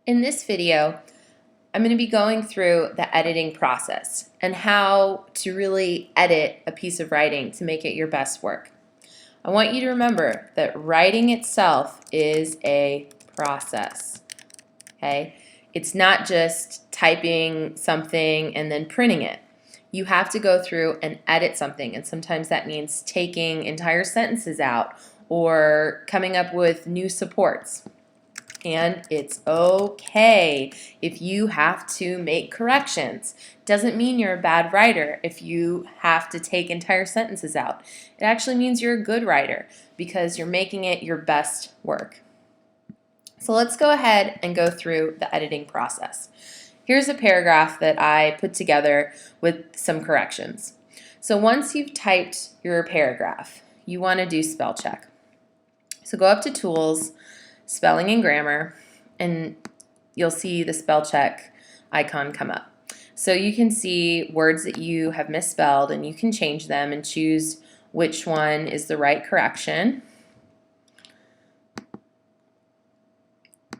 In this video, I'm going to be going through the editing process and how to really edit a piece of writing to make it your best work. I want you to remember that writing itself is a process, okay? It's not just typing something and then printing it. You have to go through and edit something, and sometimes that means taking entire sentences out or coming up with new supports. And it's okay if you have to make corrections. Doesn't mean you're a bad writer if you have to take entire sentences out. It actually means you're a good writer because you're making it your best work. So let's go ahead and go through the editing process. Here's a paragraph that I put together with some corrections. So once you've typed your paragraph, you want to do spell check. So go up to Tools, Spelling and Grammar, and you'll see the spell check icon come up. So you can see words that you have misspelled, and you can change them and choose which one is the right correction.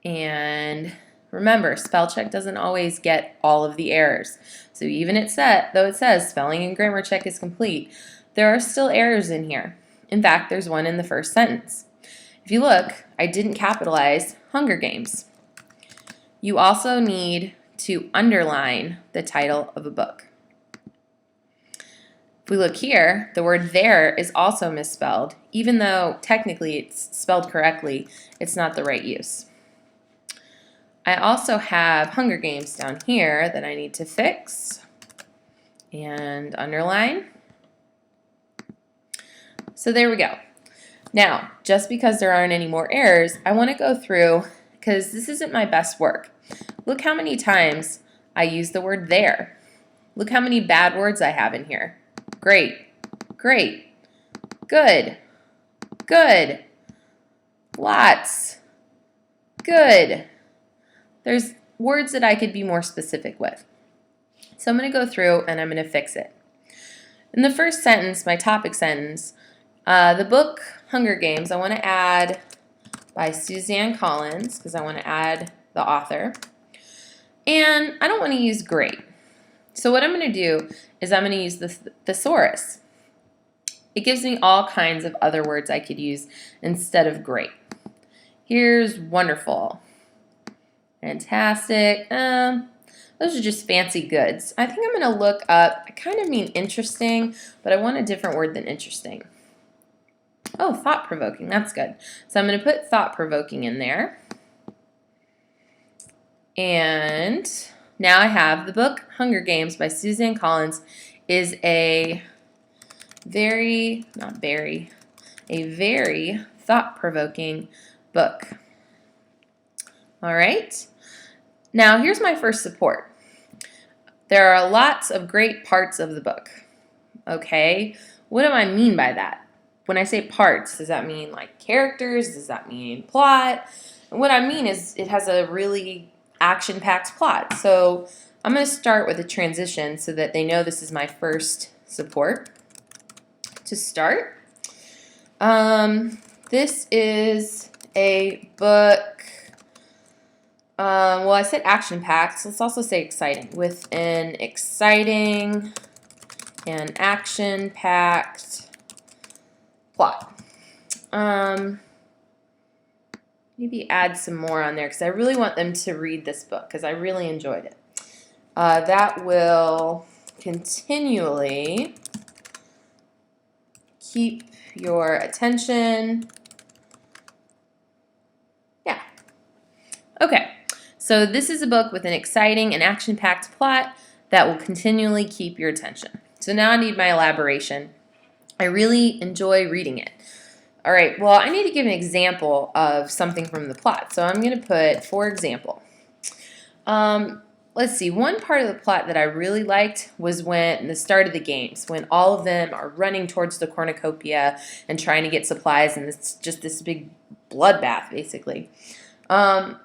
And remember, spell check doesn't always get all of the errors. So even though it says spelling and grammar check is complete, there are still errors in here. In fact, there's one in the first sentence. If you look, I didn't capitalize Hunger Games. You also need to underline the title of a book. If we look here, the word there is also misspelled. Even though technically it's spelled correctly, it's not the right use. I also have Hunger Games down here that I need to fix and underline. So there we go. Now, just because there aren't any more errors, I want to go through, because this isn't my best work. Look how many times I use the word there. Look how many bad words I have in here. Great, great, good, good, lots, good. There's words that I could be more specific with. So I'm going to go through and I'm going to fix it. In the first sentence, my topic sentence, the book Hunger Games, I want to add by Suzanne Collins because I want to add the author. And I don't want to use great. So what I'm going to do is I'm going to use the thesaurus. It gives me all kinds of other words I could use instead of great. Here's wonderful, fantastic. Those are just fancy goods. I think I'm going to look up, I kind of mean interesting, but I want a different word than interesting. Oh, thought-provoking, that's good. So I'm going to put thought-provoking in there. And now I have the book Hunger Games by Suzanne Collins is a very thought-provoking book. All right. Now here's my first support. There are lots of great parts of the book. Okay, what do I mean by that? When I say parts, does that mean like characters? Does that mean plot? And what I mean is it has a really action-packed plot. So I'm going to start with a transition so that they know this is my first support. To start, this is a book, well, I said action-packed, so let's also say exciting. With an exciting and action-packed plot. Maybe add some more on there because I really want them to read this book because I really enjoyed it. That will continually keep your attention. Yeah. Okay. So this is a book with an exciting and action-packed plot that will continually keep your attention. So now I need my elaboration. I really enjoy reading it. All right, well, I need to give an example of something from the plot. So I'm going to put, for example, let's see, one part of the plot that I really liked was when the start of the games, when all of them are running towards the cornucopia and trying to get supplies, and it's just this big bloodbath, basically.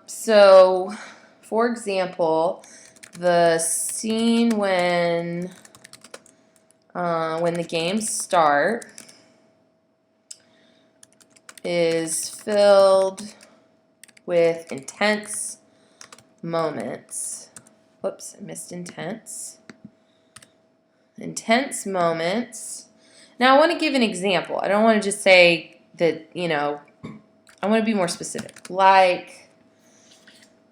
So, for example, the scene when the games start is filled with intense moments. Whoops, I missed intense. Intense moments. Now I want to give an example. I don't want to just say that, I want to be more specific. Like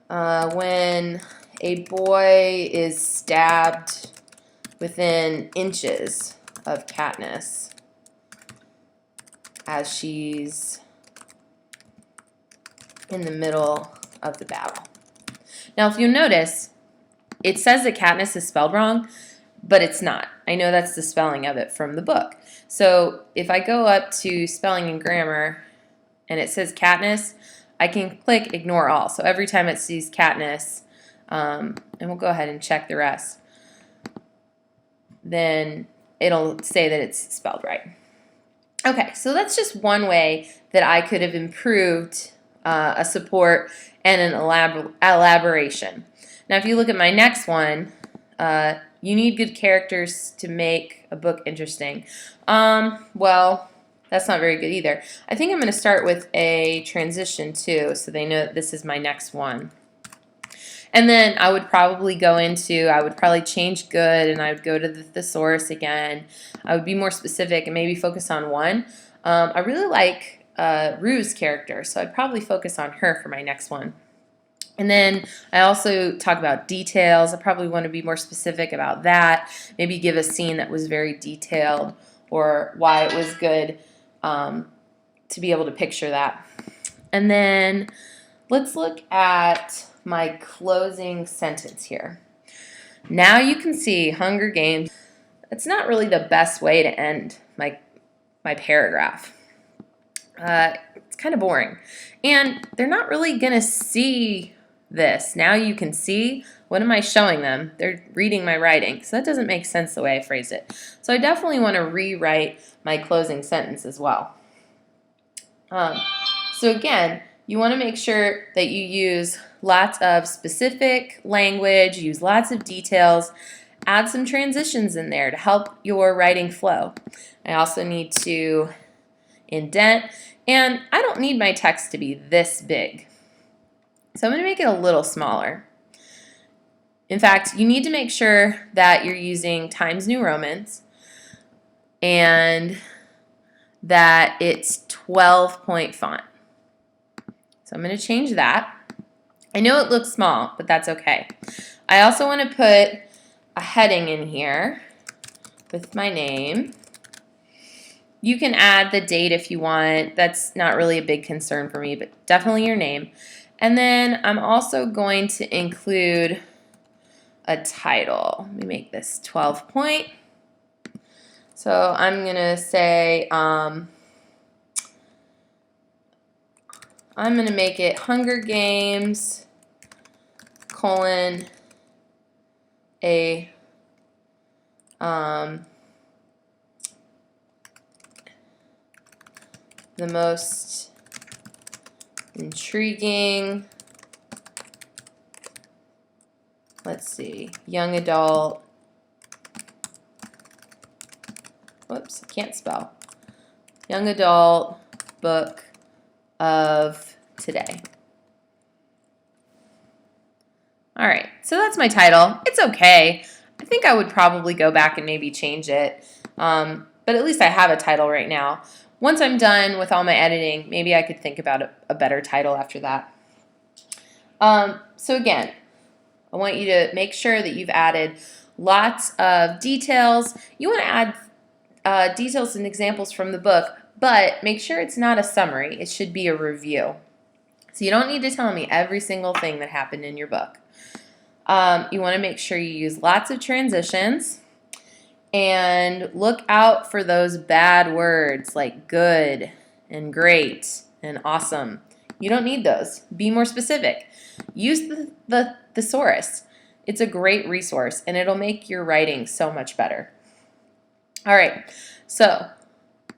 when a boy is stabbed within inches of Katniss as she's in the middle of the battle. Now, if you notice, it says that Katniss is spelled wrong, but it's not. I know that's the spelling of it from the book. So if I go up to spelling and grammar and it says Katniss, I can click ignore all. So every time it sees Katniss, and we'll go ahead and check the rest, then it'll say that it's spelled right. Okay, so that's just one way that I could have improved a support and an elaboration. Now, if you look at my next one, you need good characters to make a book interesting. Well, that's not very good either. I think I'm going to start with a transition too, so they know that this is my next one. And then I would probably change good, and I would go to the thesaurus again. I would be more specific and maybe focus on one. I really like Rue's character, so I'd probably focus on her for my next one. And then I also talk about details. I probably want to be more specific about that. Maybe give a scene that was very detailed or why it was good to be able to picture that. And then let's look at my closing sentence here. Now you can see Hunger Games. It's not really the best way to end my paragraph. It's kind of boring. And they're not really going to see this. Now you can see, what am I showing them? They're reading my writing. So that doesn't make sense the way I phrased it. So I definitely want to rewrite my closing sentence as well. So again, you want to make sure that you use lots of specific language, use lots of details, add some transitions in there to help your writing flow. I also need to indent, and I don't need my text to be this big. So I'm going to make it a little smaller. In fact, you need to make sure that you're using Times New Romans and that it's 12-point font. So I'm going to change that. I know it looks small, but that's okay. I also want to put a heading in here with my name. You can add the date if you want. That's not really a big concern for me, but definitely your name. And then I'm also going to include a title. Let me make this 12-point. So I'm going to say, I'm going to make it Hunger Games, a the most intriguing, young adult, whoops, I can't spell, young adult book of today. All right, so that's my title. It's okay. I think I would probably go back and maybe change it, but at least I have a title right now. Once I'm done with all my editing, maybe I could think about a better title after that. So again, I want you to make sure that you've added lots of details. You want to add details and examples from the book, but make sure it's not a summary. It should be a review. So you don't need to tell me every single thing that happened in your book. You want to make sure you use lots of transitions and look out for those bad words like good and great and awesome. You don't need those. Be more specific. Use the thesaurus. It's a great resource and it'll make your writing so much better. All right, so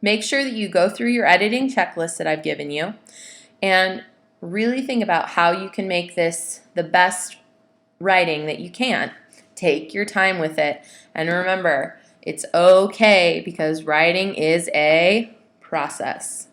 make sure that you go through your editing checklist that I've given you and really think about how you can make this the best writing that you can. Take your time with it. And remember, it's okay because writing is a process.